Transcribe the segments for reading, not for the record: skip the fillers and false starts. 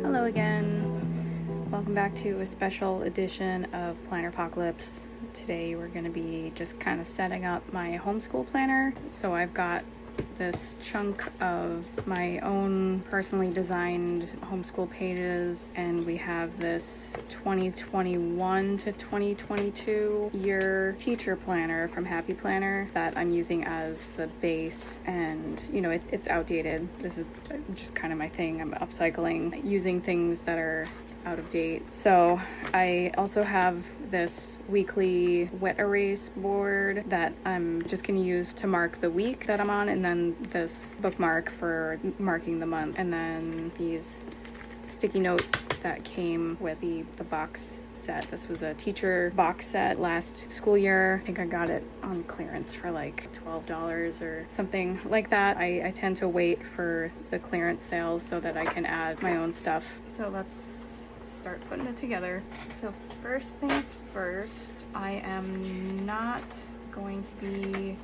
Hello again. Welcome back to a special edition of Planner Apocalypse. Today we're going to be just kind of setting up my homeschool planner. So I've got this chunk of my own personally designed homeschool pages, and we have this 2021 to 2022 year teacher planner from Happy Planner that I'm using as the base. And you know, it's outdated. This is just kind of my thing. I'm upcycling, using things that are out of date. So I also have this weekly wet erase board that I'm just going to use to mark the week that I'm on, and then this bookmark for marking the month, and then these sticky notes that came with the box set. This was a teacher box set last school year. I think I got it on clearance for like $12 or something like that. I tend to wait for the clearance sales so that I can add my own stuff. So let's start putting it together. So first things first, I am not going to be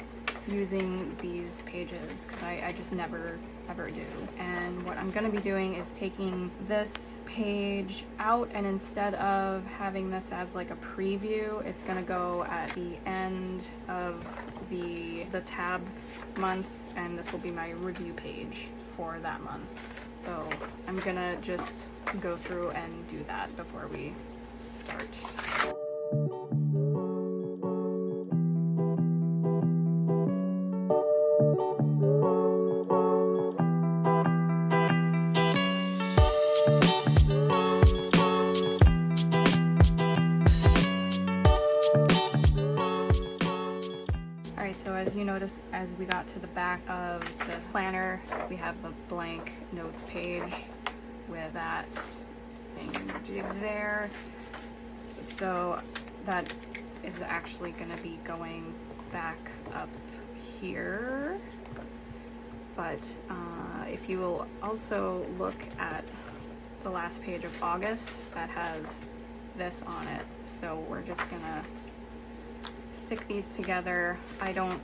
using these pages because I just never ever do. And what I'm going to be doing is taking this page out, and instead of having this as like a preview, it's going to go at the end of the tab month, and this will be my review page for that month. So I'm gonna just go through and do that before we start. So as you notice, as we got to the back of the planner, we have a blank notes page with that thing jigged there. So that is actually going to be going back up here. But if you will also look at the last page of August, that has this on it. So we're just gonna stick these together. I don't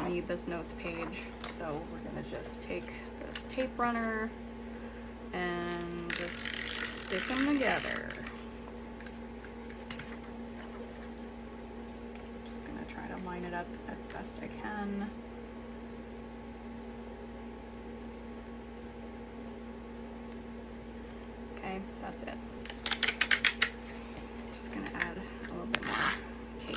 need this notes page, so we're gonna just take this tape runner and just stick them together. Just gonna try to line it up as best I can. Okay, that's it. Just gonna add a little bit more tape.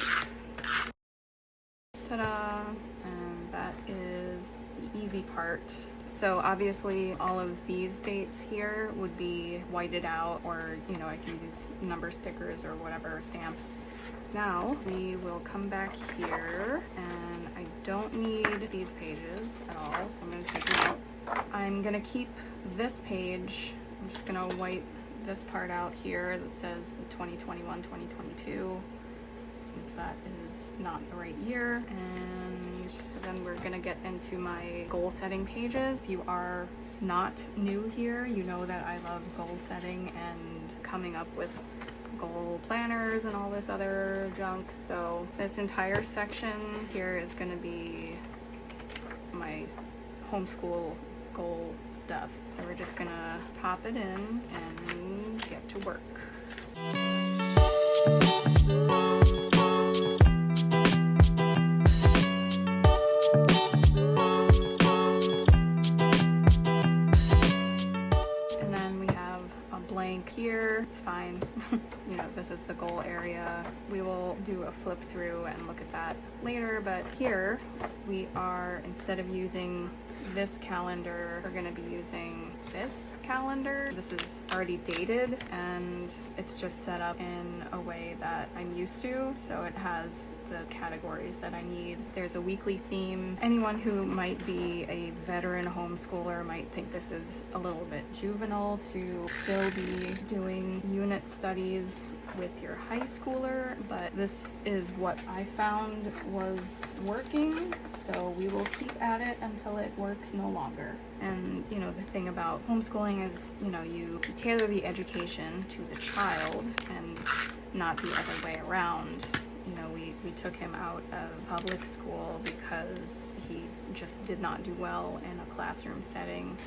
Ta-da! And that is the easy part. So obviously all of these dates here would be whited out, or you know, I can use number stickers or whatever, stamps. Now we will come back here, and I don't need these pages at all, so I'm going to take them out. I'm going to keep this page. I'm just going to white this part out here that says the 2021-2022. Since that is not the right year. And then we're gonna get into my goal setting pages. If you are not new here, you know that I love goal setting and coming up with goal planners and all this other junk. So this entire section here is gonna be my homeschool goal stuff. So we're just gonna pop it in and get to work. Here, it's fine. You know, this is the goal area. We will do a flip through and look at that later, but here we are, instead of using this calendar, we're going to be using this calendar. This is already dated, and it's just set up in a way that I'm used to, so it has the categories that I need. There's a weekly theme. Anyone who might be a veteran homeschooler might think this is a little bit juvenile to still be doing unit studies with your high schooler, but this is what I found was working, so we will keep at it until it works no longer. And you know, the thing about homeschooling is, you know, you tailor the education to the child and not the other way around. you know, we took him out of public school because he just did not do well in a classroom setting.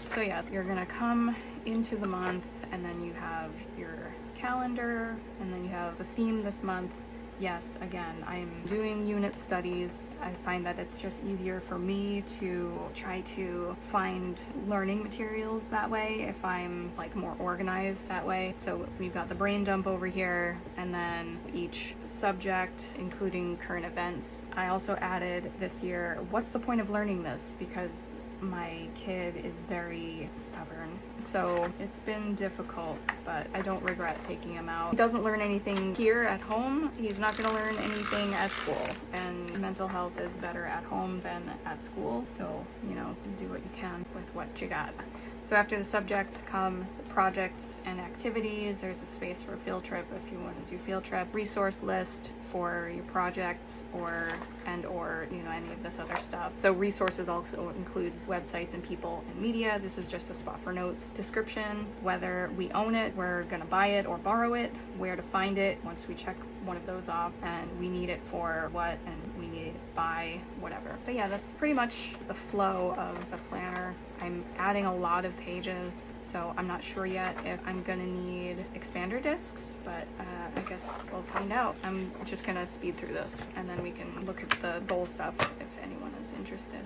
So yeah, you're gonna come into the month, and then you have your calendar, and then you have the theme this month. Yes, again, I'm doing unit studies. I find that it's just easier for me to try to find learning materials that way if I'm like more organized that way. So we've got the brain dump over here, and then each subject, including current events. I also added this year, what's the point of learning this? Because my kid is very stubborn, so it's been difficult, but I don't regret taking him out. He doesn't learn anything here at home. He's not going to learn anything at school, and mental health is better at home than at school, so, you know, do what you can with what you got. So after the subjects come the projects and activities. There's a space for a field trip if you want to do field trip. Resource list for your projects or you know, any of this other stuff. So resources also includes websites and people and media. This is just a spot for notes. Description, whether we own it, we're gonna buy it or borrow it, where to find it once we check one of those off, and we need it for what, and we need it by whatever. But yeah, that's pretty much the flow of the planner. I'm adding a lot of pages, so I'm not sure yet if I'm gonna need expander discs, but I guess we'll find out. I'm just gonna speed through this, and then we can look at the goal stuff if anyone is interested.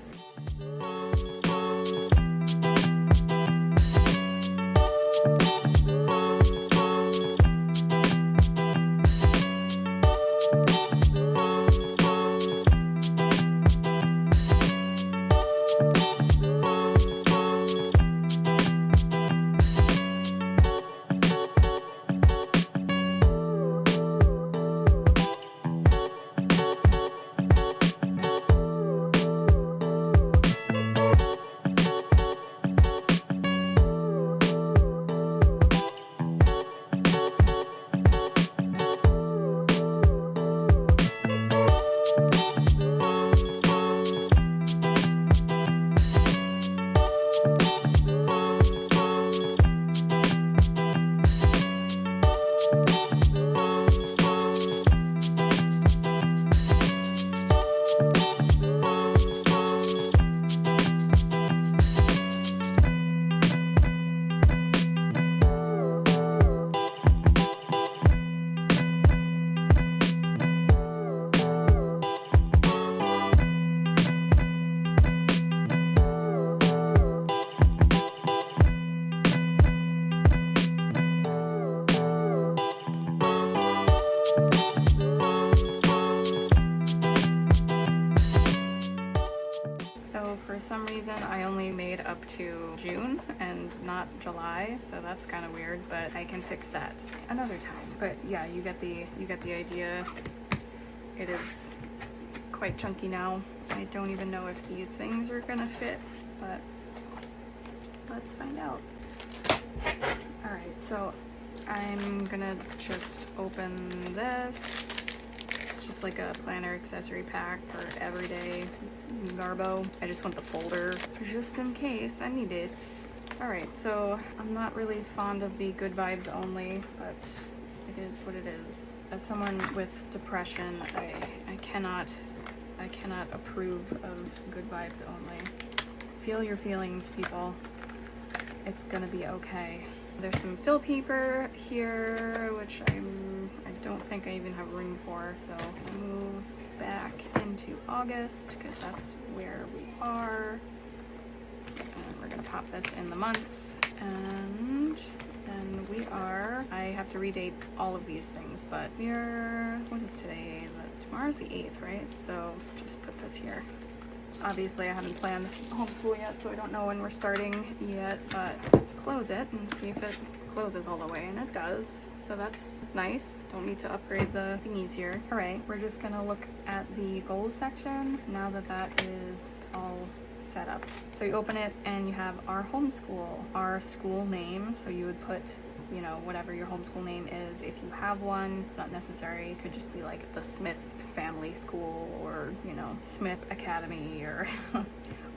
For some reason I only made up to June and not July, so that's kind of weird, but I can fix that another time. But yeah, you get the idea. It is quite chunky now. I don't even know if these things are gonna fit, but let's find out. All right, so I'm gonna just open this. Just like a planner accessory pack for everyday garbo. I just want the folder just in case I need it. Alright, so I'm not really fond of the good vibes only, but it is what it is. As someone with depression, I cannot approve of good vibes only. Feel your feelings, people. It's gonna be okay. There's some fill paper here, which I don't think I even have room for, so I'll move back into August because that's where we are. And we're gonna pop this in the month, and then I have to redate all of these things, but what is today? Tomorrow's the 8th, right? So let's just put this here. Obviously I haven't planned homeschool yet, so I don't know when we're starting yet, but let's close it and see if it closes all the way, and it does, so that's nice. Don't need to upgrade the thingies here. All right, we're just gonna look at the goals section now that that is all set up. So you open it and you have our homeschool, our school name, so you would put, you know, whatever your homeschool name is if you have one. It's not necessary. It could just be like the Smith Family School, or, you know, Smith Academy, or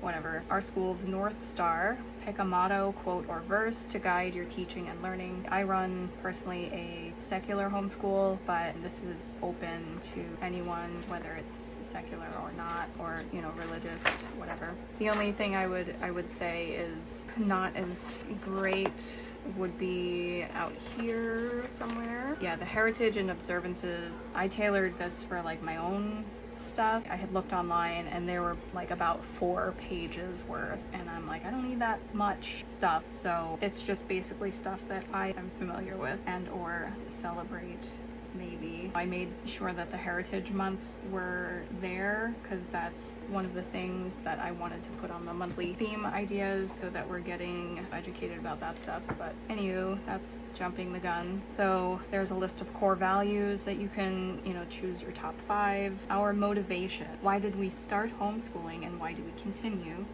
whatever. Our school's North Star Pick a motto, quote, or verse to guide your teaching and learning. I run personally a secular homeschool, but this is open to anyone, whether it's secular or not, or religious, whatever. The only thing I would say is not as great would be out here somewhere. Yeah, the heritage and observances. I tailored this for like my own stuff. I had looked online and there were like about 4 pages worth, and I'm like, I don't need that much stuff. So it's just basically stuff that I am familiar with and or celebrate. Maybe I made sure that the heritage months were there because that's one of the things that I wanted to put on the monthly theme ideas, so that we're getting educated about that stuff. But anywho, that's jumping the gun. So there's a list of core values that you can choose your top 5. Our motivation, why did we start homeschooling and why do we continue?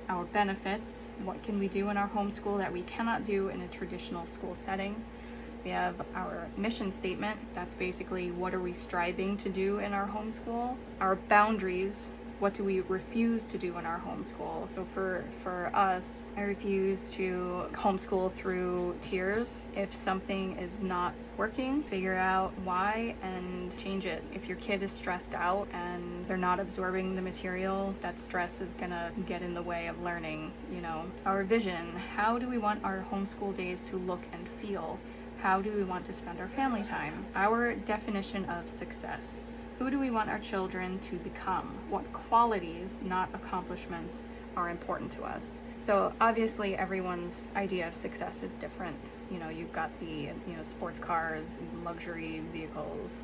Our benefits, what can we do in our homeschool that we cannot do in a traditional school setting? We have our mission statement. That's basically what are we striving to do in our homeschool. Our boundaries, what do we refuse to do in our homeschool? So for us, I refuse to homeschool through tiers. If something is not working, figure out why and change it. If your kid is stressed out and they're not absorbing the material, that stress is gonna get in the way of learning. Our vision, how do we want our homeschool days to look and feel? How do we want to spend our family time? Our definition of success. Who do we want our children to become? What qualities, not accomplishments, are important to us? So obviously everyone's idea of success is different. You've got the, sports cars, luxury vehicles,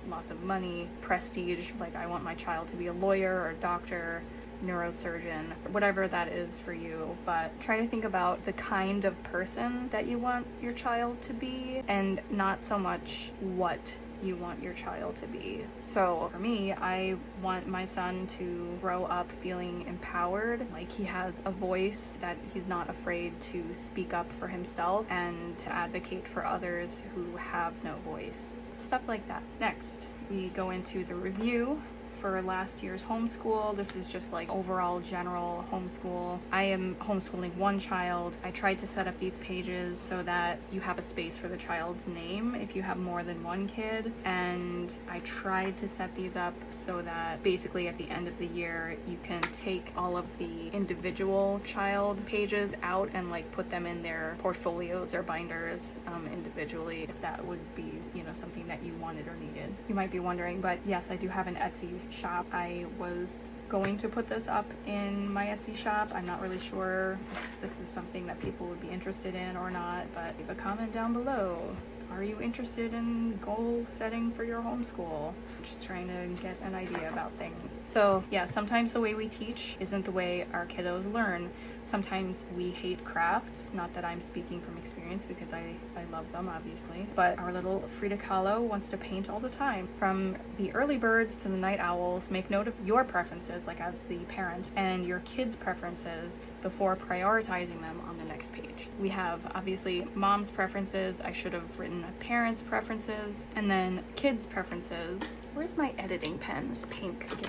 lots of money, prestige. Like I want my child to be a lawyer or a doctor, neurosurgeon, whatever that is for you. But try to think about the kind of person that you want your child to be, and not so much what you want your child to be. So for me, I want my son to grow up feeling empowered, like he has a voice, that he's not afraid to speak up for himself and to advocate for others who have no voice. Stuff like that. Next, we go into the review for last year's homeschool. This is just like overall general homeschool. I am homeschooling one child. I tried to set up these pages so that you have a space for the child's name if you have more than one kid, and I tried to set these up so that basically at the end of the year you can take all of the individual child pages out and like put them in their portfolios or binders individually, if that would be something that you wanted or needed. You might be wondering, but yes, I do have an Etsy shop. I was going to put this up in my Etsy shop. I'm not really sure if this is something that people would be interested in or not, but leave a comment down below. Are you interested in goal setting for your homeschool? Just trying to get an idea about things. So yeah, sometimes the way we teach isn't the way our kiddos learn. Sometimes we hate crafts, not that I'm speaking from experience because I love them obviously, but our little Frida Kahlo wants to paint all the time. From the early birds to the night owls, make note of your preferences, like as the parent, and your kids' preferences before prioritizing them on the next page. We have obviously mom's preferences. I should have written parents' preferences, and then kids' preferences. Where's my editing pen? It's pink. Give me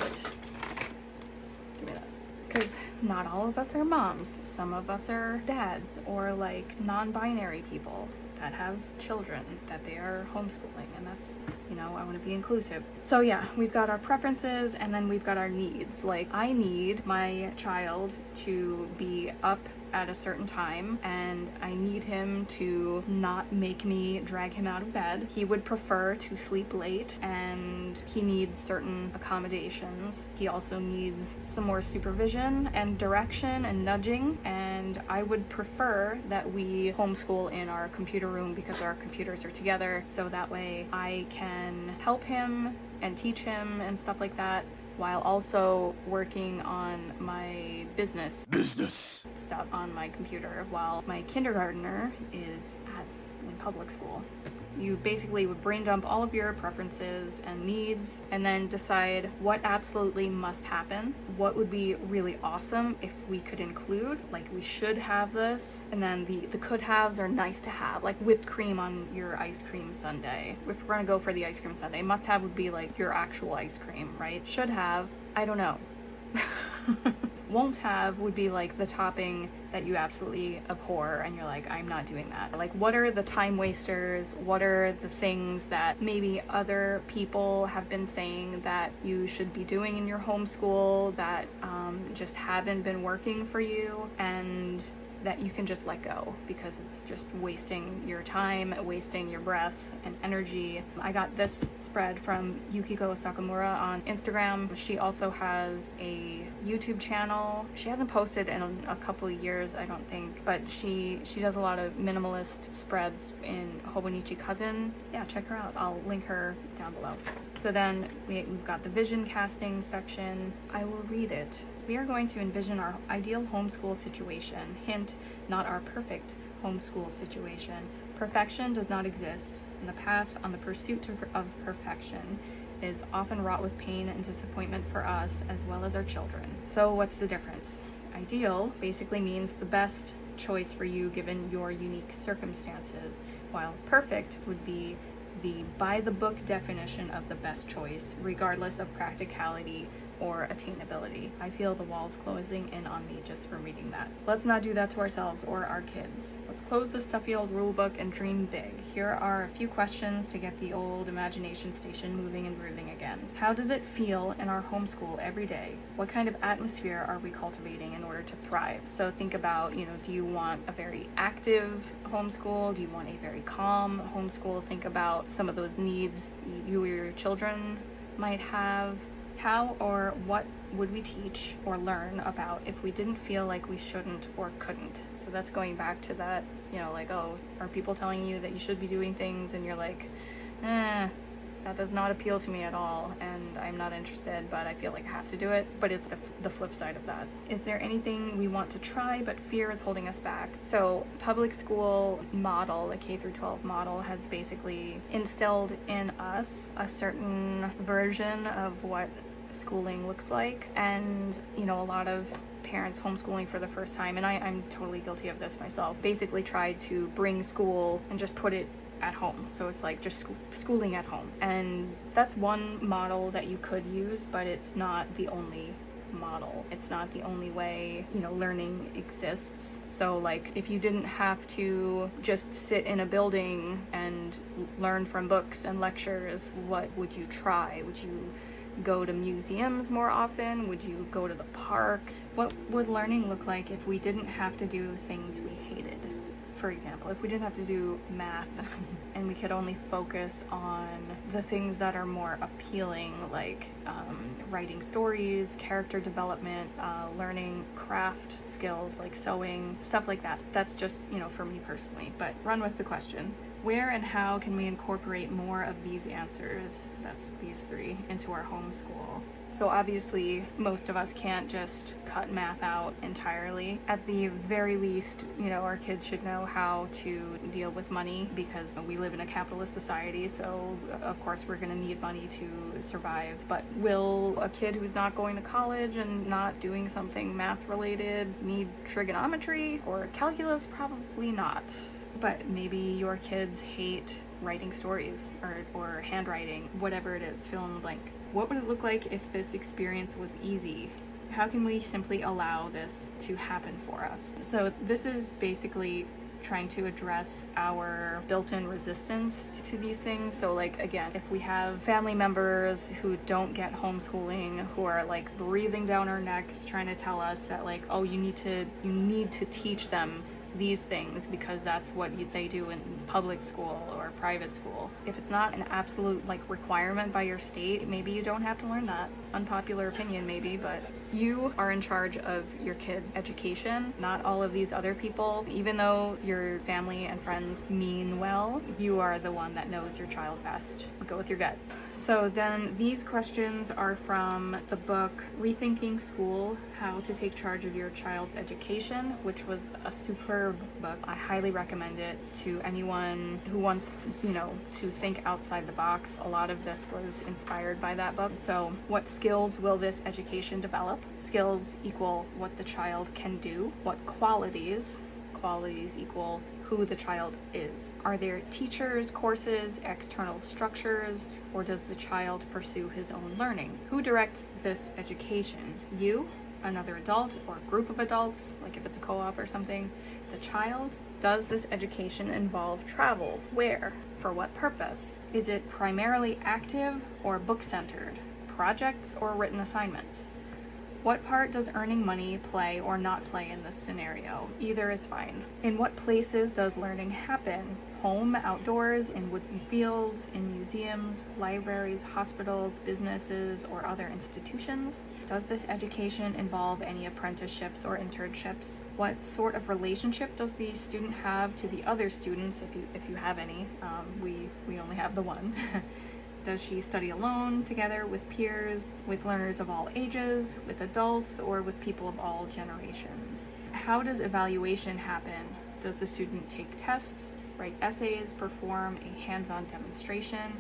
this. Because not all of us are moms. Some of us are dads, or like non-binary people that have children that they are homeschooling, and that's, I want to be inclusive. So yeah, we've got our preferences, and then we've got our needs. Like, I need my child to be up at a certain time, and I need him to not make me drag him out of bed. He would prefer to sleep late, and he needs certain accommodations. He also needs some more supervision and direction and nudging, and I would prefer that we homeschool in our computer room because our computers are together, so that way I can help him and teach him and stuff like that, while also working on my business stuff on my computer while my kindergartner is in public school. You basically would brain dump all of your preferences and needs, and then decide what absolutely must happen, what would be really awesome if we could include, like we should have this, and then the could haves are nice to have, like whipped cream on your ice cream sundae. If we're gonna go for the ice cream sundae, must have would be like your actual ice cream, right? Should have, I don't know. won't have would be like the topping that you absolutely abhor and you're like, I'm not doing that. Like, what are the time wasters? What are the things that maybe other people have been saying that you should be doing in your homeschool that just haven't been working for you, and that you can just let go because it's just wasting your time, wasting your breath and energy. I got this spread from Yukiko Sakamura on Instagram. She also has a YouTube channel. She hasn't posted in a couple of years, I don't think, but she does a lot of minimalist spreads in Hobonichi Cousin. Yeah, check her out. I'll link her down below. So then we've got the vision casting section. I will read it. We are going to envision our ideal homeschool situation. Hint, not our perfect homeschool situation. Perfection does not exist, and the path on the pursuit of perfection is often wrought with pain and disappointment for us as well as our children. So what's the difference? Ideal basically means the best choice for you given your unique circumstances, while perfect would be the by-the-book definition of the best choice, regardless of practicality or attainability. I feel the walls closing in on me just from reading that. Let's not do that to ourselves or our kids. Let's close the stuffy old rulebook and dream big. Here are a few questions to get the old imagination station moving and grooving again. How does it feel in our homeschool every day? What kind of atmosphere are we cultivating in order to thrive? So think about, do you want a very active homeschool? Do you want a very calm homeschool? Think about some of those needs you or your children might have. How or what would we teach or learn about if we didn't feel like we shouldn't or couldn't? So that's going back to that, like, oh, are people telling you that you should be doing things and you're like, that does not appeal to me at all and I'm not interested, but I feel like I have to do it. But it's the flip side of that. Is there anything we want to try but fear is holding us back? So public school model, the K-12 model, has basically instilled in us a certain version of what schooling looks like, and a lot of parents homeschooling for the first time, and I'm totally guilty of this myself, basically tried to bring school and just put it at home. So it's like just schooling at home, and that's one model that you could use, but it's not the only model. It's not the only way learning exists. So like, if you didn't have to just sit in a building and learn from books and lectures, what would you try? Would you go to museums more often? Would you go to the park? What would learning look like if we didn't have to do things we hated? For example, if we didn't have to do math and we could only focus on the things that are more appealing, like writing stories, character development, learning craft skills like sewing, stuff like that. That's just, for me personally, but run with the question. Where and how can we incorporate more of these answers, that's these three, into our homeschool? So obviously, most of us can't just cut math out entirely. At the very least, our kids should know how to deal with money, because we live in a capitalist society, so of course we're going to need money to survive. But will a kid who's not going to college and not doing something math related need trigonometry or calculus? Probably not. But maybe your kids hate writing stories or handwriting, whatever it is, fill in the blank. What would it look like if this experience was easy? How can we simply allow this to happen for us? So this is basically trying to address our built-in resistance to these things. So like, again, if we have family members who don't get homeschooling, who are like breathing down our necks trying to tell us that like, oh, you need to teach them these things because that's what they do in public school or private school. If it's not an absolute like requirement by your state, maybe you don't have to learn that. Unpopular opinion maybe, but you are in charge of your kids' education, not all of these other people. Even though your family and friends mean well, you are the one that knows your child best. Go with your gut. So then these questions are from the book Rethinking School: How to Take Charge of Your Child's Education, which was a superb book. I highly recommend it to anyone who wants, to think outside the box. A lot of this was inspired by that book. So what skills will this education develop? Skills equal what the child can do. What qualities? Qualities equal who the child is. Are there teachers, courses, external structures, or does the child pursue his own learning? Who directs this education? You, another adult or group of adults, like if it's a co-op or something, the child. Does this education involve travel? Where? For what purpose? Is it primarily active or book-centered? Projects or written assignments? What part does earning money play or not play in this scenario? Either is fine. In what places does learning happen? Home, outdoors, in woods and fields, in museums, libraries, hospitals, businesses, or other institutions? Does this education involve any apprenticeships or internships? What sort of relationship does the student have to the other students, if you have any? We only have the one. Does she study alone, together, with peers, with learners of all ages, with adults, or with people of all generations? How does evaluation happen? Does the student take tests, write essays, perform a hands-on demonstration?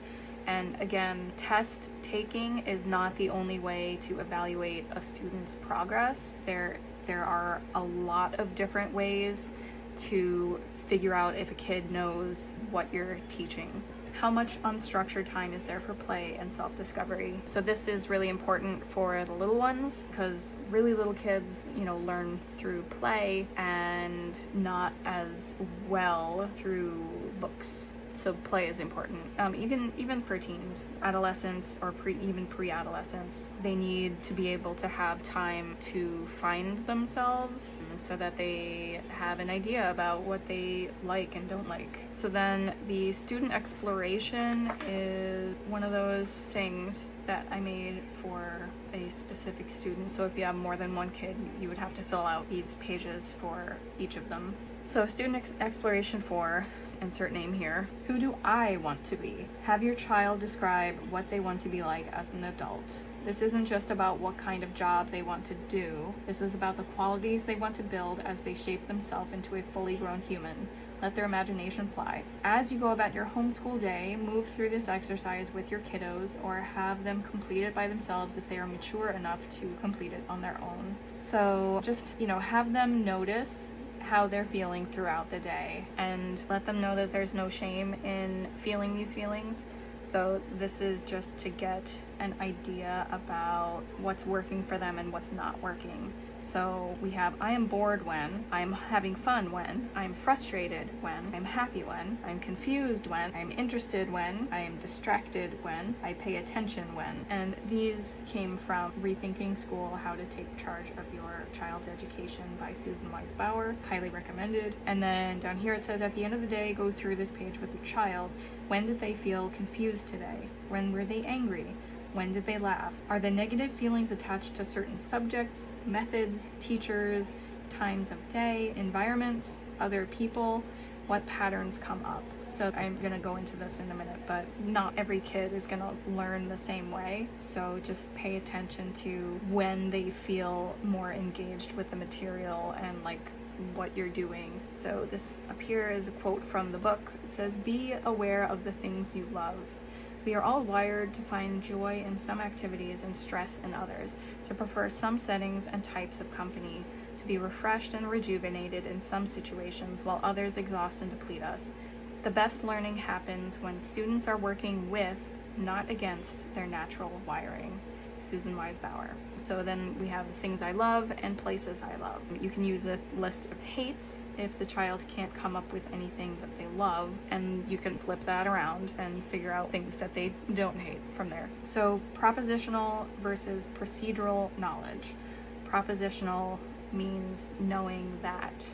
And again, test taking is not the only way to evaluate a student's progress. There are a lot of different ways to figure out if a kid knows what you're teaching. How much unstructured time is there for play and self-discovery? So this is really important for the little ones, because really little kids, learn through play and not as well through books. So play is important. Even for teens, adolescents, or even pre-adolescents, they need to be able to have time to find themselves so that they have an idea about what they like and don't like. So then the student exploration is one of those things that I made for a specific student. So if you have more than one kid, you would have to fill out these pages for each of them. So student exploration for, insert name here. Who do I want to be? Have your child describe what they want to be like as an adult. This isn't just about what kind of job they want to do. This is about the qualities they want to build as they shape themselves into a fully grown human. Let their imagination fly. As you go about your homeschool day, move through this exercise with your kiddos, or have them complete it by themselves if they are mature enough to complete it on their own. So just, have them notice how they're feeling throughout the day, and let them know that there's no shame in feeling these feelings. So this is just to get an idea about what's working for them and what's not working. So we have, I am bored when, I'm having fun when, I'm frustrated when, I'm happy when, I'm confused when, I'm interested when, I am distracted when, I pay attention when. And these came from Rethinking School, How to Take Charge of Your Child's Education by Susan Wise Bauer, highly recommended. And then down here it says, at the end of the day, go through this page with your child. When did they feel confused today? When were they angry? When did they laugh? Are the negative feelings attached to certain subjects, methods, teachers, times of day, environments, other people? What patterns come up? So I'm going to go into this in a minute, but not every kid is going to learn the same way. So just pay attention to when they feel more engaged with the material and what you're doing. So this up here is a quote from the book. It says, "Be aware of the things you love. We are all wired to find joy in some activities and stress in others, to prefer some settings and types of company, to be refreshed and rejuvenated in some situations while others exhaust and deplete us. The best learning happens when students are working with, not against, their natural wiring." Susan Wise Bauer. So then we have things I love and places I love. You can use the list of hates if the child can't come up with anything that they love, and you can flip that around and figure out things that they don't hate from there. So propositional versus procedural knowledge. Propositional means knowing that.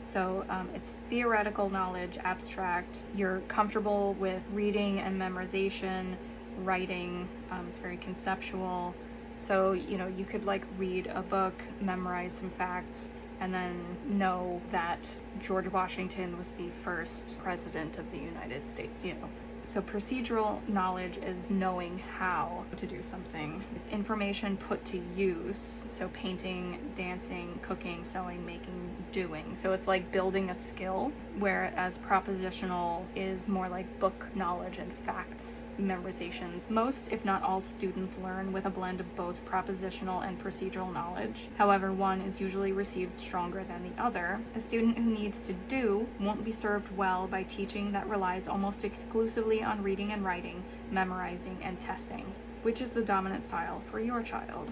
So it's theoretical knowledge, abstract. You're comfortable with reading and memorization, writing. It's very conceptual. So, you could read a book, memorize some facts, and then know that George Washington was the first president of the United States, So procedural knowledge is knowing how to do something. It's information put to use. So painting, dancing, cooking, sewing, making, doing. So it's like building a skill, whereas propositional is more like book knowledge and facts memorization. Most, if not all, students learn with a blend of both propositional and procedural knowledge. However, one is usually received stronger than the other. A student who needs to do won't be served well by teaching that relies almost exclusively on reading and writing, memorizing, and testing. Which is the dominant style for your child?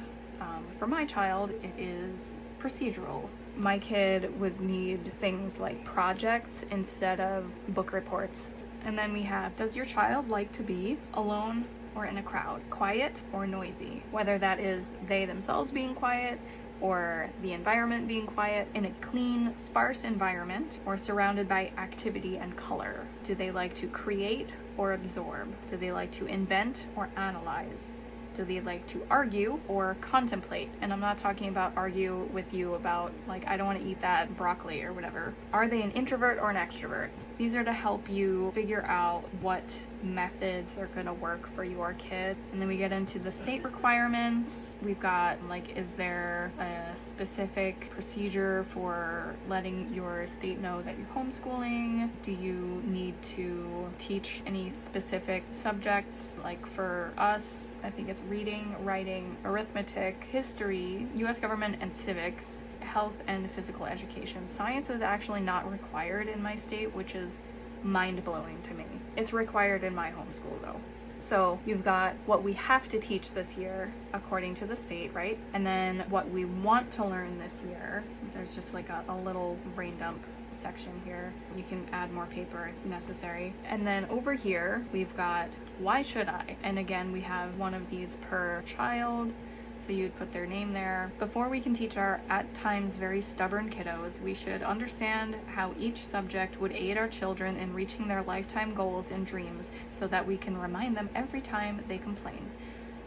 For my child, it is procedural. My kid would need things like projects instead of book reports. And then we have, does your child like to be alone or in a crowd, quiet or noisy? Whether that is they themselves being quiet or the environment being quiet, in a clean, sparse environment, or surrounded by activity and color. Do they like to create or absorb? Do they like to invent or analyze? Do they like to argue or contemplate? And I'm not talking about argue with you about, like, I don't want to eat that broccoli or whatever. Are they an introvert or an extrovert? These are to help you figure out what methods are going to work for your kid. And then we get into the state requirements. We've got, like, is there a specific procedure for letting your state know that you're homeschooling? Do you need to teach any specific subjects? Like for us, I think it's reading, writing, arithmetic, history, US government, and civics, health and physical education. Science is actually not required in my state, which is mind-blowing to me. It's required in my homeschool though. So you've got what we have to teach this year according to the state, right? And then what we want to learn this year. There's just like a little brain dump section here. You can add more paper if necessary. And then over here, we've got why should I? And again, we have one of these per child. So you'd put their name there. Before we can teach our at times very stubborn kiddos, we should understand how each subject would aid our children in reaching their lifetime goals and dreams so that we can remind them every time they complain.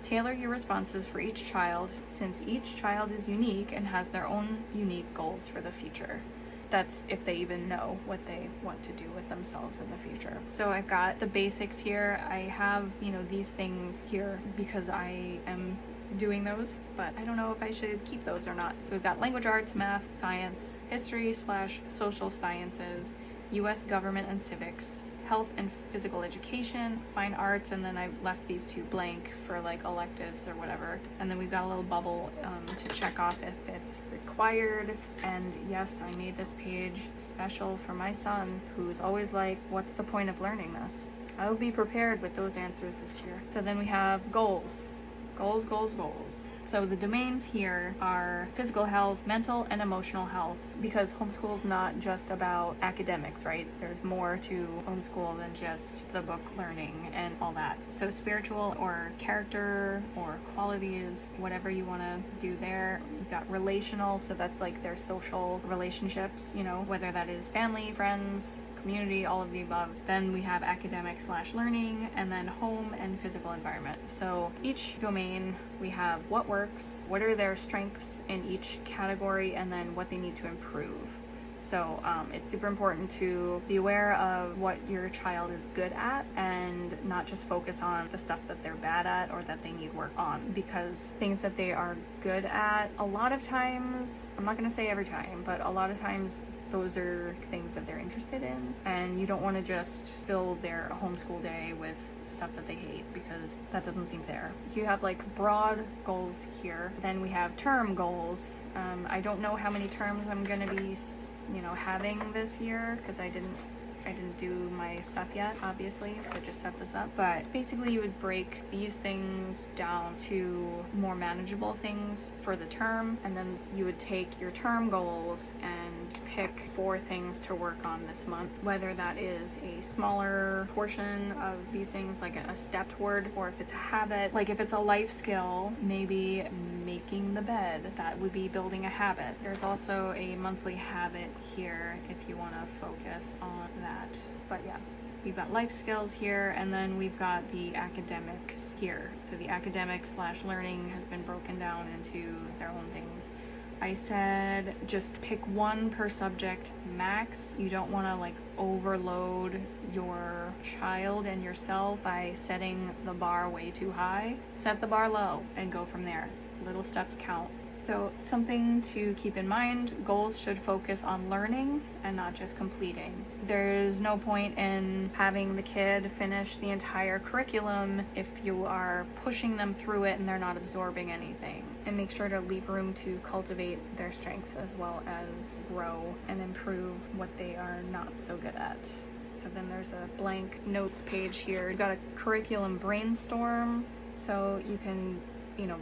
Tailor your responses for each child, since each child is unique and has their own unique goals for the future. That's if they even know what they want to do with themselves in the future. So I've got the basics here. I have, these things here because I am doing those, but I don't know if I should keep those or not. So we've got language arts, math, science, history/social sciences, US government and civics, health and physical education, fine arts, and then I left these two blank for like electives or whatever. And then we've got a little bubble to check off if it's required. And yes, I made this page special for my son, who's always like, what's the point of learning this? I will be prepared with those answers this year. So then we have goals. Goals, goals, goals. So the domains here are physical health, mental and emotional health, because homeschool is not just about academics, right? There's more to homeschool than just the book learning and all that. So spiritual or character or qualities, whatever you want to do there. We've got relational, so that's like their social relationships, whether that is family, friends, community, all of the above. Then we have academic/learning, and then home and physical environment. So each domain, we have what works, what are their strengths in each category, and then what they need to improve. So it's super important to be aware of what your child is good at and not just focus on the stuff that they're bad at or that they need work on, because things that they are good at, a lot of times, I'm not going to say every time, but a lot of times those are things that they're interested in, and you don't want to just fill their homeschool day with stuff that they hate, because that doesn't seem fair. So you have like broad goals here. Then we have term goals. I don't know how many terms I'm going to be, having this year, because I didn't do my stuff yet, obviously, because I just set this up. But basically you would break these things down to more manageable things for the term, and then you would take your term goals and pick 4 things to work on this month, whether that is a smaller portion of these things, like a stepped word, or if it's a habit, like if it's a life skill, maybe making the bed, that would be building a habit. There's also a monthly habit here if you want to focus on that. But yeah, we've got life skills here, and then we've got the academics here. So the academic/learning has been broken down into their own things. I said just pick 1 per subject max. You don't want to overload your child and yourself by setting the bar way too high. Set the bar low and go from there. Little steps count. So something to keep in mind, goals should focus on learning and not just completing. There's no point in having the kid finish the entire curriculum if you are pushing them through it and they're not absorbing anything. And make sure to leave room to cultivate their strengths as well as grow and improve what they are not so good at. So then there's a blank notes page here. You've got a curriculum brainstorm, so you can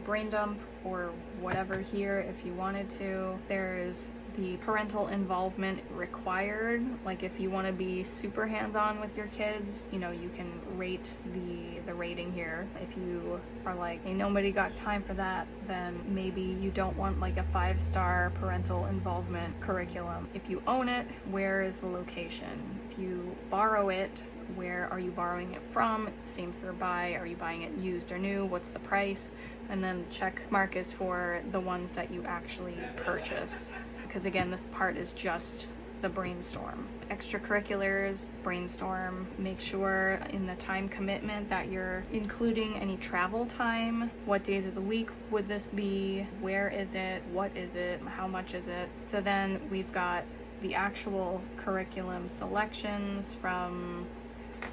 brain dump or whatever here if you wanted to. There's the parental involvement required. Like if you want to be super hands-on with your kids, you can rate the rating here. If you are like, hey, nobody got time for that, then maybe you don't want like a 5-star parental involvement curriculum. If you own it, where is the location? If you borrow it, where are you borrowing it from? Same for buy. Are you buying it used or new? What's the price? And then check mark is for the ones that you actually purchase. Because again, this part is just the brainstorm. Extracurriculars, brainstorm. Make sure in the time commitment that you're including any travel time. What days of the week would this be? Where is it? What is it? How much is it? So then we've got the actual curriculum selections from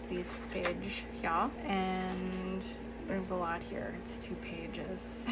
this page here, and there's a lot here. It's 2 pages.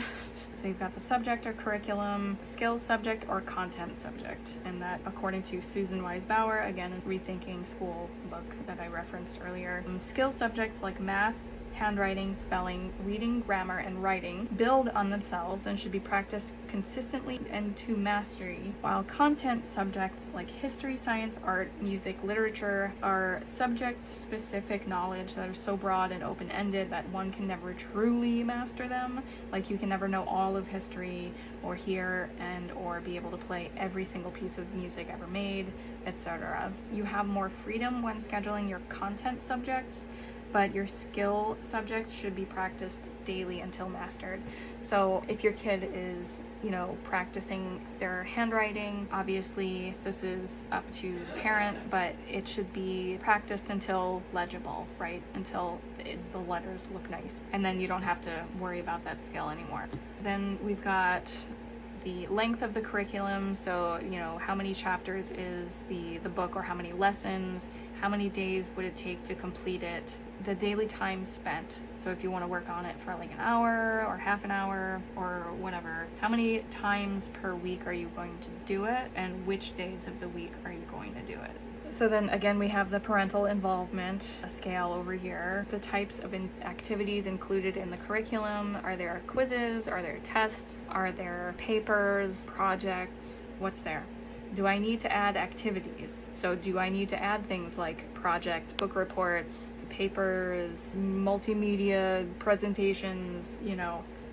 So you've got the subject or curriculum, skills subject or content subject, and that according to Susan Wise-Bauer, again, Rethinking School book that I referenced earlier. Skills subjects like math, handwriting, spelling, reading, grammar, and writing build on themselves and should be practiced consistently and to mastery, while content subjects like history, science, art, music, literature are subject-specific knowledge that are so broad and open-ended that one can never truly master them. Like you can never know all of history or hear and or be able to play every single piece of music ever made, etc. You have more freedom when scheduling your content subjects, but your skill subjects should be practiced daily until mastered. So if your kid is, practicing their handwriting, obviously this is up to the parent, but it should be practiced until legible, right? Until the letters look nice. And then you don't have to worry about that skill anymore. Then we've got the length of the curriculum. So, how many chapters is the book, or how many lessons, how many days would it take to complete it, the daily time spent. So if you want to work on it for like an hour or half an hour or whatever, how many times per week are you going to do it, and which days of the week are you going to do it? So then again, we have the parental involvement scale over here. The types of activities included in the curriculum. Are there quizzes? Are there tests? Are there papers, projects? What's there? Do I need to add activities? So do I need to add things like projects, book reports, papers, multimedia presentations,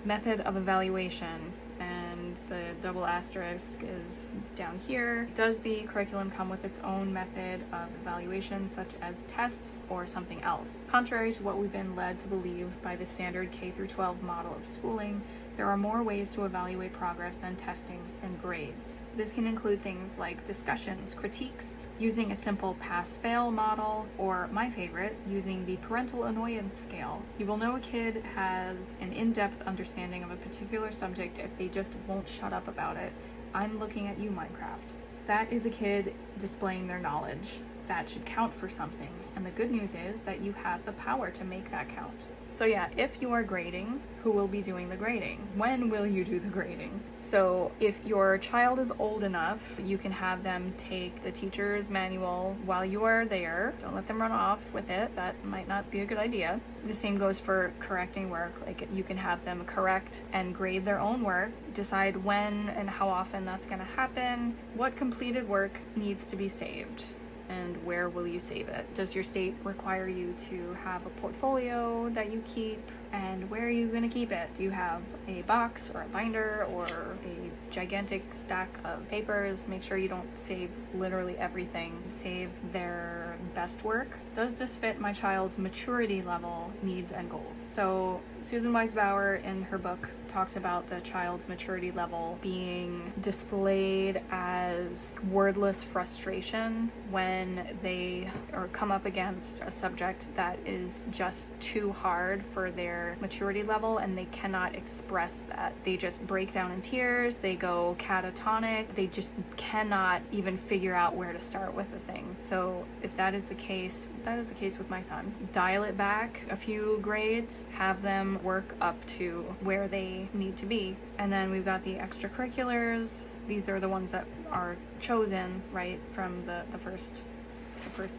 method of evaluation? And the double asterisk is down here. Does the curriculum come with its own method of evaluation, such as tests or something else? Contrary to what we've been led to believe by the standard K-12 model of schooling, there are more ways to evaluate progress than testing and grades. This can include things like discussions, critiques, using a simple pass-fail model, or my favorite, using the parental annoyance scale. You will know a kid has an in-depth understanding of a particular subject if they just won't shut up about it. I'm looking at you, Minecraft. That is a kid displaying their knowledge. That should count for something. And the good news is that you have the power to make that count. So yeah, if you are grading, who will be doing the grading? When will you do the grading? So if your child is old enough, you can have them take the teacher's manual while you are there. Don't let them run off with it. That might not be a good idea. The same goes for correcting work. Like you can have them correct and grade their own work, decide when and how often that's going to happen, what completed work needs to be saved, and where will you save it? Does your state require you to have a portfolio that you keep? And where are you going to keep it? Do you have a box or a binder or a gigantic stack of papers? Make sure you don't save literally everything. Save their best work. Does this fit my child's maturity level, needs, and goals? So Susan Wise-Bauer in her book talks about the child's maturity level being displayed as wordless frustration when they come up against a subject that is just too hard for their maturity level, and they cannot express that. They just break down in tears, they go catatonic, they just cannot even figure out where to start with the thing. So if that is the case with my son. Dial it back a few grades, have them work up to where they need to be. And then we've got the extracurriculars. These are the ones that are chosen right from the first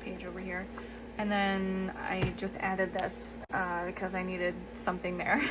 page over here. And then I just added this because I needed something there.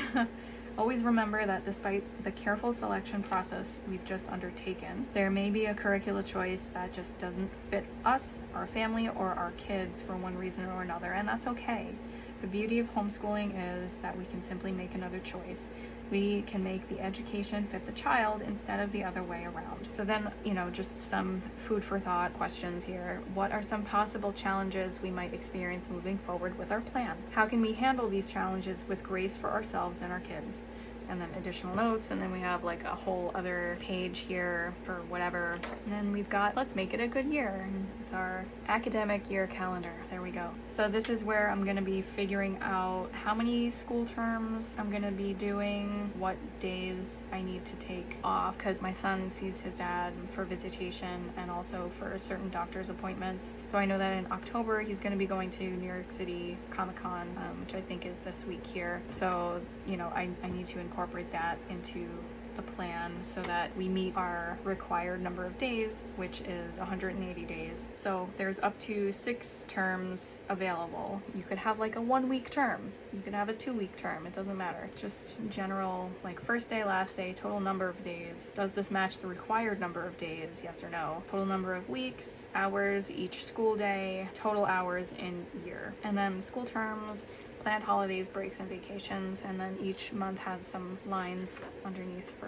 Always remember that despite the careful selection process we've just undertaken, there may be a curricular choice that just doesn't fit us, our family, or our kids for one reason or another, and that's okay. The beauty of homeschooling is that we can simply make another choice. We can make the education fit the child instead of the other way around. So then, just some food for thought questions here. What are some possible challenges we might experience moving forward with our plan? How can we handle these challenges with grace for ourselves and our kids? And then additional notes, and then we have like a whole other page here for whatever. And then we've got, let's make it a good year. And it's our academic year calendar. There we go. So this is where I'm gonna be figuring out how many school terms I'm gonna be doing, what days I need to take off, because my son sees his dad for visitation and also for certain doctor's appointments. So I know that in October he's gonna be going to New York City Comic-Con, which I think is this week here. So, I need to incorporate that into the plan so that we meet our required number of days, which is 180 days. So there's up to 6 terms available. You could have like a 1-week term. You could have a 2-week term. It doesn't matter. Just general, like first day, last day, total number of days. Does this match the required number of days? Yes or no? Total number of weeks, hours each school day, total hours in year. And then school terms, planned holidays, breaks, and vacations, and then each month has some lines underneath for,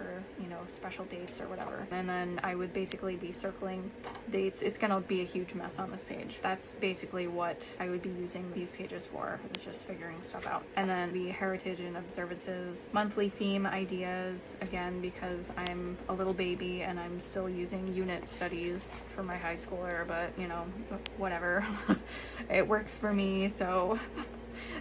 special dates or whatever. And then I would basically be circling dates. It's gonna be a huge mess on this page. That's basically what I would be using these pages for, is just figuring stuff out. And then the heritage and observances, monthly theme ideas, again, because I'm a little baby and I'm still using unit studies for my high schooler, but, whatever. It works for me, so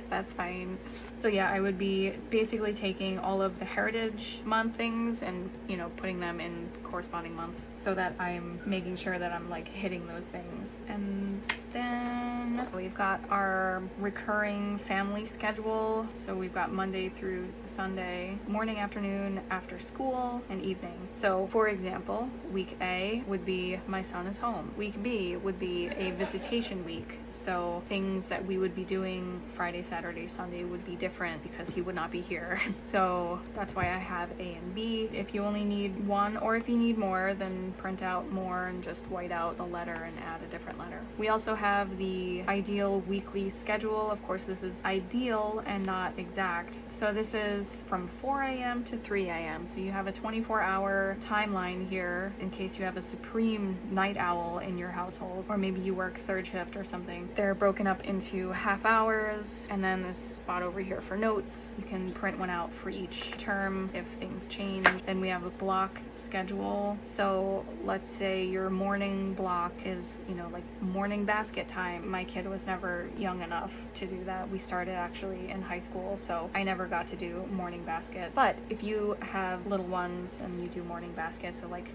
that's fine. So yeah, I would be basically taking all of the heritage month things and, putting them in corresponding months so that I'm making sure that I'm like hitting those things. And then we've got our recurring family schedule. So we've got Monday through Sunday, morning, afternoon, after school, and evening. So for example, week A would be my son is home. Week B would be a visitation week. So things that we would be doing Friday, Saturday, Sunday would be different because he would not be here. So that's why I have A and B. If you only need one, or if you need more, then print out more and just white out the letter and add a different letter. We also have the ideal weekly schedule. Of course, this is ideal and not exact. So this is from 4 a.m. to 3 a.m. So you have a 24-hour timeline here in case you have a supreme night owl in your household, or maybe you work third shift or something. They're broken up into half hours, and then this spot over here for notes. You can print one out for each term if things change. Then we have a block schedule. So let's say your morning block is, like morning basket time. My kid was never young enough to do that. We started actually in high school, so I never got to do morning basket. But if you have little ones and you do morning basket, so like,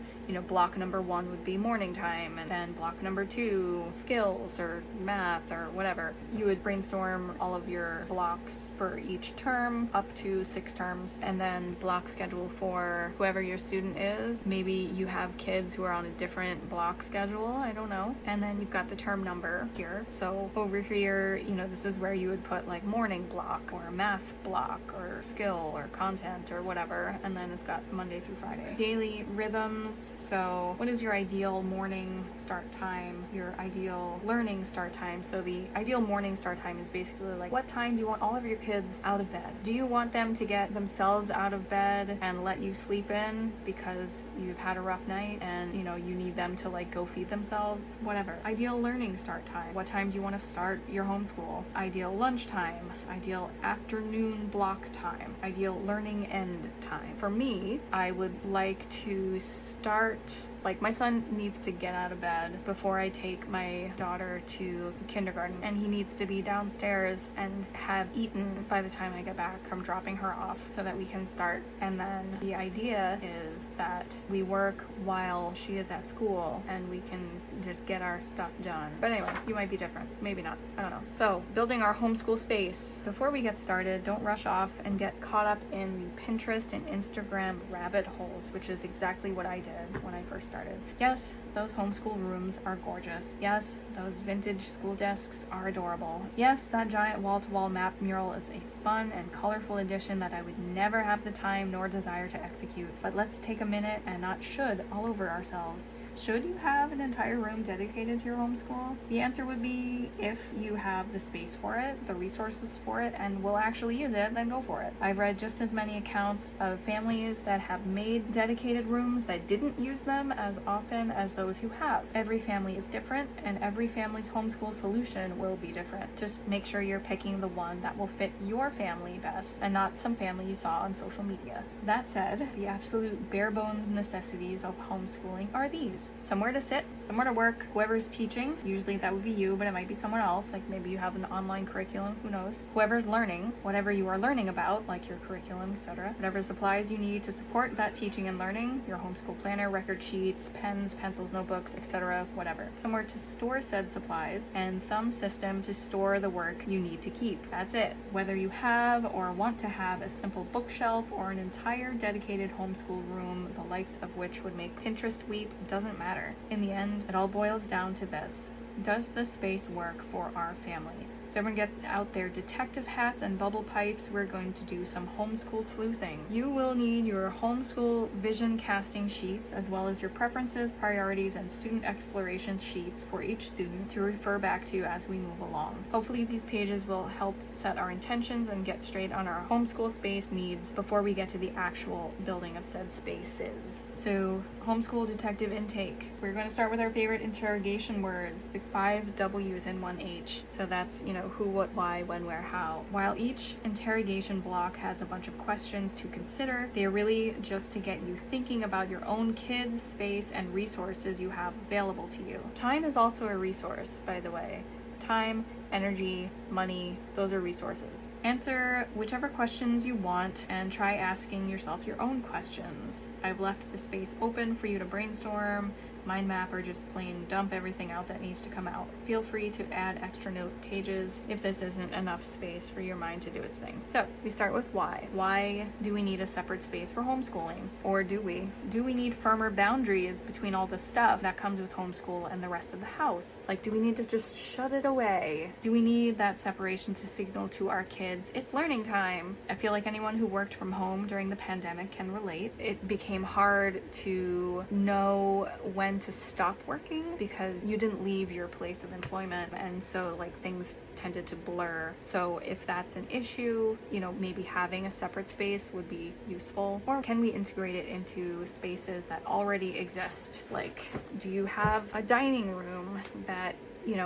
block number 1 would be morning time, and then block number 2, skills or math or whatever. You would brainstorm all of your blocks for each term, up to 6 terms, and then block schedule for whoever your student is. Maybe you have kids who are on a different block schedule, I don't know. And then you've got the term number here. So over here, this is where you would put like morning block or math block or skill or content or whatever. And then it's got Monday through Friday. Daily rhythms. So what is your ideal morning start time? Your ideal learning start time? So the ideal morning start time is basically like, what time do you want all of your kids out of bed? Do you want them to get themselves out of bed and let you sleep in because you've had a rough night and you need them to like go feed themselves? Whatever. Ideal learning start time. What time do you want to start your homeschool? Ideal lunch time. Ideal afternoon block time. Ideal learning end time. For me, I would like to start, like my son needs to get out of bed before I take my daughter to kindergarten, and he needs to be downstairs and have eaten by the time I get back from dropping her off so that we can start. And then the idea is that we work while she is at school and we can just get our stuff done. But anyway, you might be different. Maybe not. I don't know. So, building our homeschool space. Before we get started, don't rush off and get caught up in the Pinterest and Instagram rabbit holes, which is exactly what I did when I first started. Yes, those homeschool rooms are gorgeous. Yes, those vintage school desks are adorable. Yes, that giant wall-to-wall map mural is a fun and colorful addition that I would never have the time nor desire to execute. But let's take a minute and not should all over ourselves. Should you have an entire room dedicated to your homeschool? The answer would be if you have the space for it, the resources for it, and will actually use it, then go for it. I've read just as many accounts of families that have made dedicated rooms that didn't use them as often as those who have. Every family is different, and every family's homeschool solution will be different. Just make sure you're picking the one that will fit your family best, and not some family you saw on social media. That said, the absolute bare bones necessities of homeschooling are these. Somewhere to sit, somewhere to work, whoever's teaching, usually that would be you, but it might be someone else, like maybe you have an online curriculum, who knows. Whoever's learning, whatever you are learning about, like your curriculum, etc. Whatever supplies you need to support that teaching and learning, your homeschool planner, record sheets, pens, pencils, notebooks, etc., whatever. Somewhere to store said supplies, and some system to store the work you need to keep. That's it. Whether you have or want to have a simple bookshelf or an entire dedicated homeschool room, the likes of which would make Pinterest weep, doesn't matter. In the end, it all boils down to this. Does the space work for our family? So everyone get out their detective hats and bubble pipes. We're going to do some homeschool sleuthing. You will need your homeschool vision casting sheets, as well as your preferences, priorities, and student exploration sheets for each student to refer back to as we move along. Hopefully these pages will help set our intentions and get straight on our homeschool space needs before we get to the actual building of said spaces. So, homeschool detective intake. We're going to start with our favorite interrogation words, the 5 W's and 1 H. So that's, who, what, why, when, where, how. While each interrogation block has a bunch of questions to consider, they are really just to get you thinking about your own kids, space, and resources you have available to you. Time is also a resource, by the way. Time, energy, money, those are resources. Answer whichever questions you want and try asking yourself your own questions. I've left the space open for you to brainstorm, mind map, or just plain dump everything out that needs to come out. Feel free to add extra note pages if this isn't enough space for your mind to do its thing. So we start with why. Why do we need a separate space for homeschooling? Or do we? Do we need firmer boundaries between all the stuff that comes with homeschool and the rest of the house? Like, do we need to just shut it away? Do we need that separation to signal to our kids it's learning time? I feel like anyone who worked from home during the pandemic can relate. It became hard to know when to stop working because you didn't leave your place of employment, and so things tended to blur. So if that's an issue, maybe having a separate space would be useful. Or can we integrate it into spaces that already exist? Like, do you have a dining room that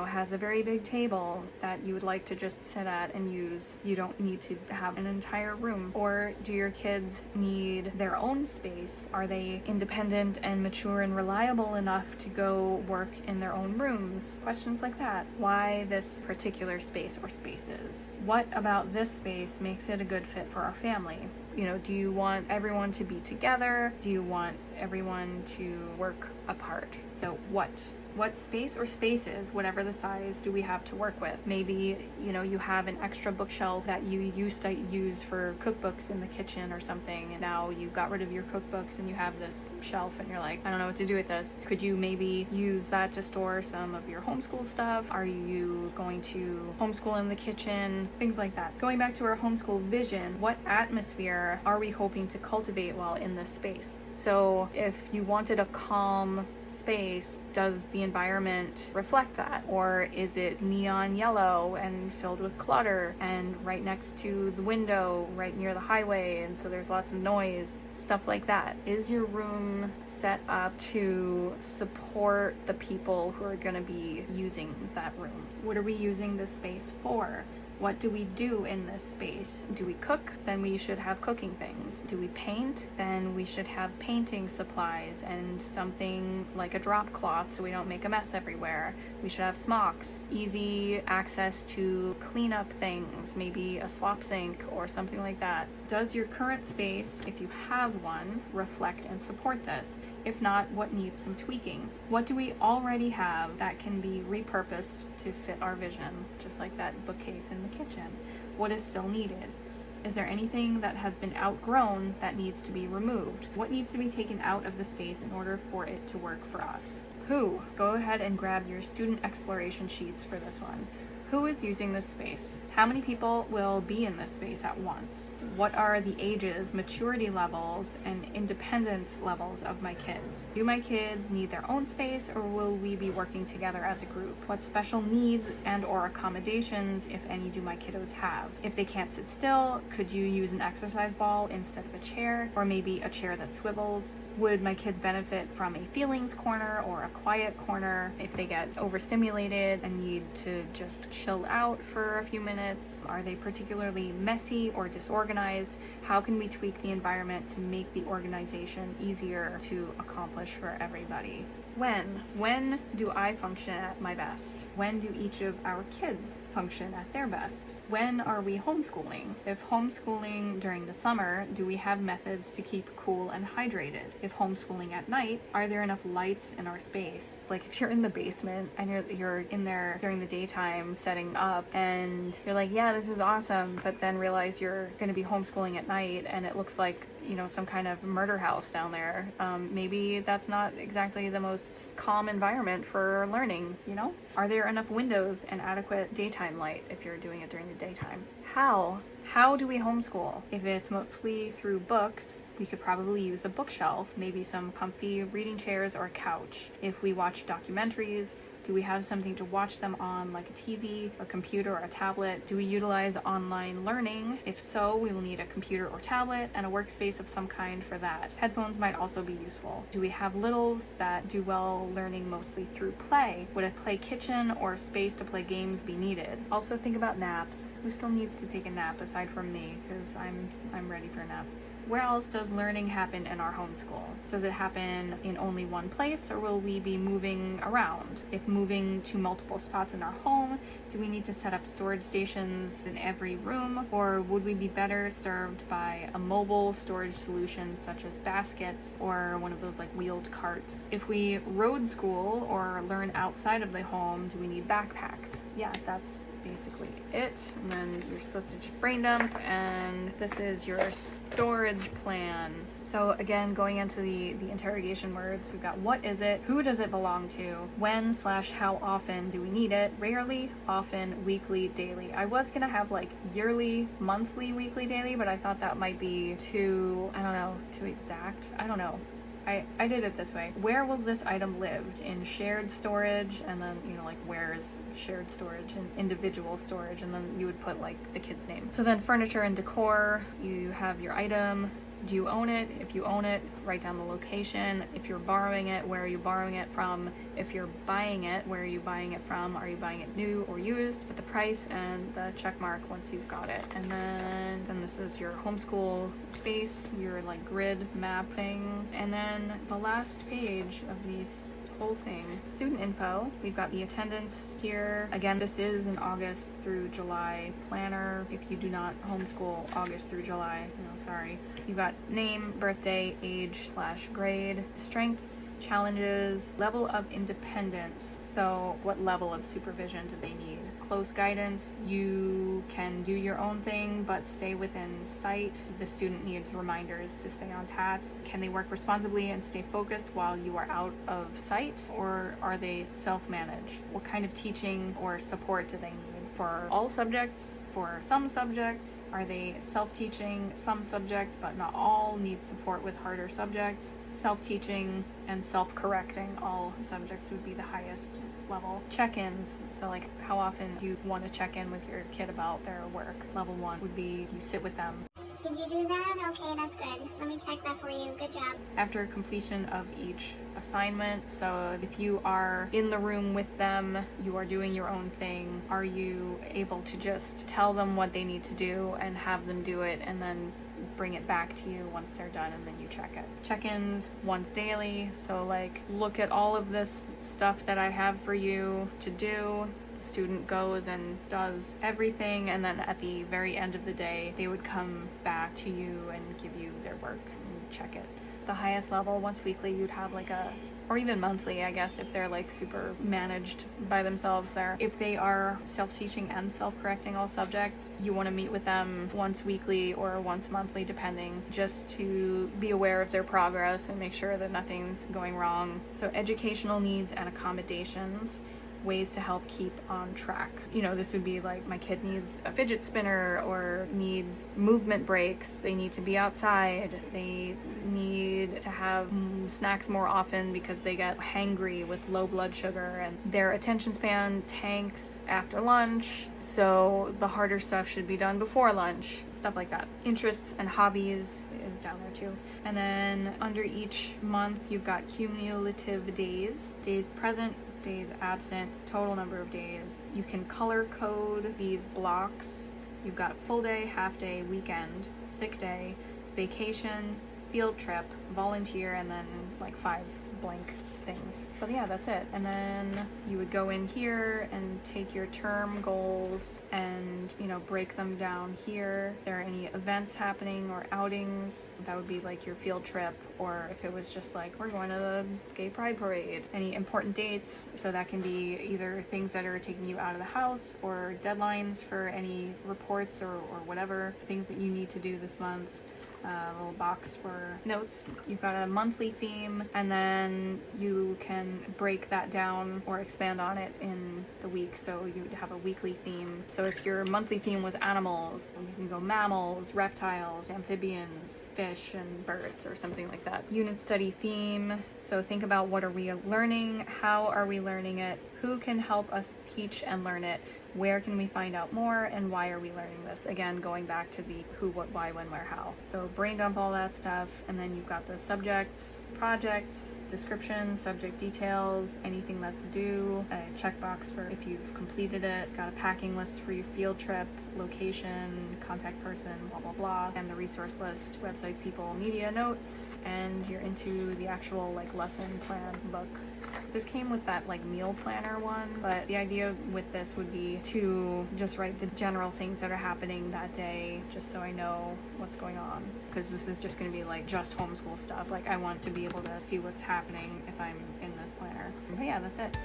has a very big table that you would like to just sit at and use? You don't need to have an entire room. Or do your kids need their own space? Are they independent and mature and reliable enough to go work in their own rooms? Questions like that. Why this particular space or spaces? What about this space makes it a good fit for our family? Do you want everyone to be together? Do you want everyone to work apart? So what space or spaces, whatever the size, do we have to work with? Maybe, you have an extra bookshelf that you used to use for cookbooks in the kitchen or something, and now you got rid of your cookbooks and you have this shelf and you're like, I don't know what to do with this. Could you maybe use that to store some of your homeschool stuff? Are you going to homeschool in the kitchen? Things like that. Going back to our homeschool vision, what atmosphere are we hoping to cultivate while in this space? So if you wanted a calm space, does the environment reflect that? Or is it neon yellow and filled with clutter and right next to the window, right near the highway, and so there's lots of noise? Stuff like that. Is your room set up to support the people who are going to be using that room? What are we using this space for? What do we do in this space? Do we cook? Then we should have cooking things. Do we paint? Then we should have painting supplies and something like a drop cloth so we don't make a mess everywhere. We should have smocks, easy access to clean up things, maybe a slop sink or something like that. Does your current space, if you have one, reflect and support this? If not, what needs some tweaking? What do we already have that can be repurposed to fit our vision, just like that bookcase in the kitchen? What is still needed? Is there anything that has been outgrown that needs to be removed? What needs to be taken out of the space in order for it to work for us? Who? Go ahead and grab your student exploration sheets for this one. Who is using this space? How many people will be in this space at once? What are the ages, maturity levels, and independence levels of my kids? Do my kids need their own space, or will we be working together as a group? What special needs and or accommodations, if any, do my kiddos have? If they can't sit still, could you use an exercise ball instead of a chair, or maybe a chair that swivels? Would my kids benefit from a feelings corner or a quiet corner if they get overstimulated and need to just chill out for a few minutes? Are they particularly messy or disorganized? How can we tweak the environment to make the organization easier to accomplish for everybody? When do I function at my best? When do each of our kids function at their best? When are we homeschooling? If homeschooling during the summer, do we have methods to keep cool and hydrated? If homeschooling at night, are there enough lights in our space? Like if you're in the basement and you're in there during the daytime setting up and you're like, yeah, this is awesome, but then realize you're going to be homeschooling at night and it looks like, you know, some kind of murder house down there. Maybe that's not exactly the most calm environment for learning, you know? Are there enough windows and adequate daytime light if you're doing it during the daytime? How do we homeschool? If it's mostly through books, we could probably use a bookshelf, maybe some comfy reading chairs or a couch. If we watch documentaries, do we have something to watch them on, like a TV, a computer, or a tablet? Do we utilize online learning? If so, we will need a computer or tablet and a workspace of some kind for that. Headphones might also be useful. Do we have littles that do well learning mostly through play? Would a play kitchen or space to play games be needed? Also think about naps. Who still needs to take a nap aside from me? Because I'm ready for a nap. Where else does learning happen in our homeschool? Does it happen in only one place, or will we be moving around? If moving to multiple spots in our home, do we need to set up storage stations in every room, or would we be better served by a mobile storage solution such as baskets or one of those like wheeled carts? If we road school or learn outside of the home, do we need backpacks? Yeah, that's basically it. And then you're supposed to just brain dump, and this is your storage plan. So again, going into the interrogation words, we've got what is it, who does it belong to, when/how often do we need it, rarely, often, weekly, daily. I was gonna have like yearly, monthly, weekly, daily, but I thought that might be too exact. I don't know. I did it this way. Where will this item live? In shared storage, and then, you know, like where is shared storage and individual storage, and then you would put like the kid's name. So then furniture and decor, you have your item. Do you own it? If you own it, write down the location. If you're borrowing it, where are you borrowing it from? If you're buying it, where are you buying it from? Are you buying it new or used? Put the price and the check mark once you've got it. And then this is your homeschool space, your like grid map thing. And then the last page of these whole thing, student info. We've got the attendance here. Again, this is an August through July planner. If you do not homeschool August through July, sorry. You've got name, birthday, age/grade, strengths, challenges, level of independence. So what level of supervision do they need? Close guidance. You can do your own thing, but stay within sight. The student needs reminders to stay on task. Can they work responsibly and stay focused while you are out of sight, or are they self-managed? What kind of teaching or support do they need? For all subjects, for some subjects, are they self-teaching? Some subjects, but not all, need support with harder subjects. Self-teaching and self-correcting, all subjects would be the highest level. Check-ins, so like how often do you want to check in with your kid about their work? Level 1 would be you sit with them. Did you do that? Okay, that's good. Let me check that for you. Good job. After completion of each assignment, so if you are in the room with them, you are doing your own thing, are you able to just tell them what they need to do and have them do it, and then bring it back to you once they're done, and then you check it. Check-ins once daily, so like look at all of this stuff that I have for you to do. The student goes and does everything, and then at the very end of the day they would come back to you and give you their work and check it. the highest level, once weekly, you'd have like a, or even monthly, I guess, if they're like super managed by themselves there. If they are self-teaching and self-correcting all subjects, you want to meet with them once weekly or once monthly, depending, just to be aware of their progress and make sure that nothing's going wrong. So educational needs and accommodations, ways to help keep on track. You know, this would be like, my kid needs a fidget spinner or needs movement breaks. They need to be outside. They need to have snacks more often because they get hangry with low blood sugar, and their attention span tanks after lunch. So the harder stuff should be done before lunch, stuff like that. Interests and hobbies is down there too. And then under each month, you've got cumulative days, days present, days absent, total number of days. You can color code these blocks. You've got full day, half day, weekend, sick day, vacation, field trip, volunteer, and then like 5 blank things. But yeah, that's it. And then you would go in here and take your term goals and, you know, break them down here. If there are any events happening or outings, that would be like your field trip. Or if it was just like, we're going to the gay pride parade, any important dates. So that can be either things that are taking you out of the house or deadlines for any reports or whatever, things that you need to do this month. A little box for notes. You've got a monthly theme, and then you can break that down or expand on it in the week. So you'd have a weekly theme. So if your monthly theme was animals, you can go mammals, reptiles, amphibians, fish, and birds, or something like that. Unit study theme. So think about, what are we learning? How are we learning it? Who can help us teach and learn it? Where can we find out more, and why are we learning this? Again, going back to the who, what, why, when, where, how. So brain dump all that stuff, and then you've got the subjects, projects, description, subject details, anything that's due, a checkbox for if you've completed it, got a packing list for your field trip, location, contact person, blah, blah, blah, and the resource list, websites, people, media, notes, and you're into the actual like lesson plan book. This came with that like meal planner one, but the idea with this would be to just write the general things that are happening that day, just so I know what's going on, because this is just going to be like just homeschool stuff. Like, I want to be able to see what's happening if I'm in this planner. But yeah, that's it.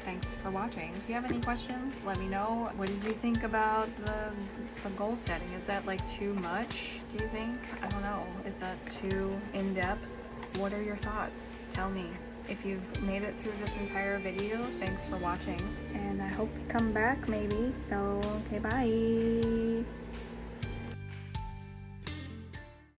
Thanks for watching. If you have any questions, let me know. What did you think about the goal setting? Is that like too much, do you think? I don't know. Is that too in-depth? What are your thoughts? Tell me. If you've made it through this entire video, thanks for watching. And I hope you come back maybe. So, okay, bye.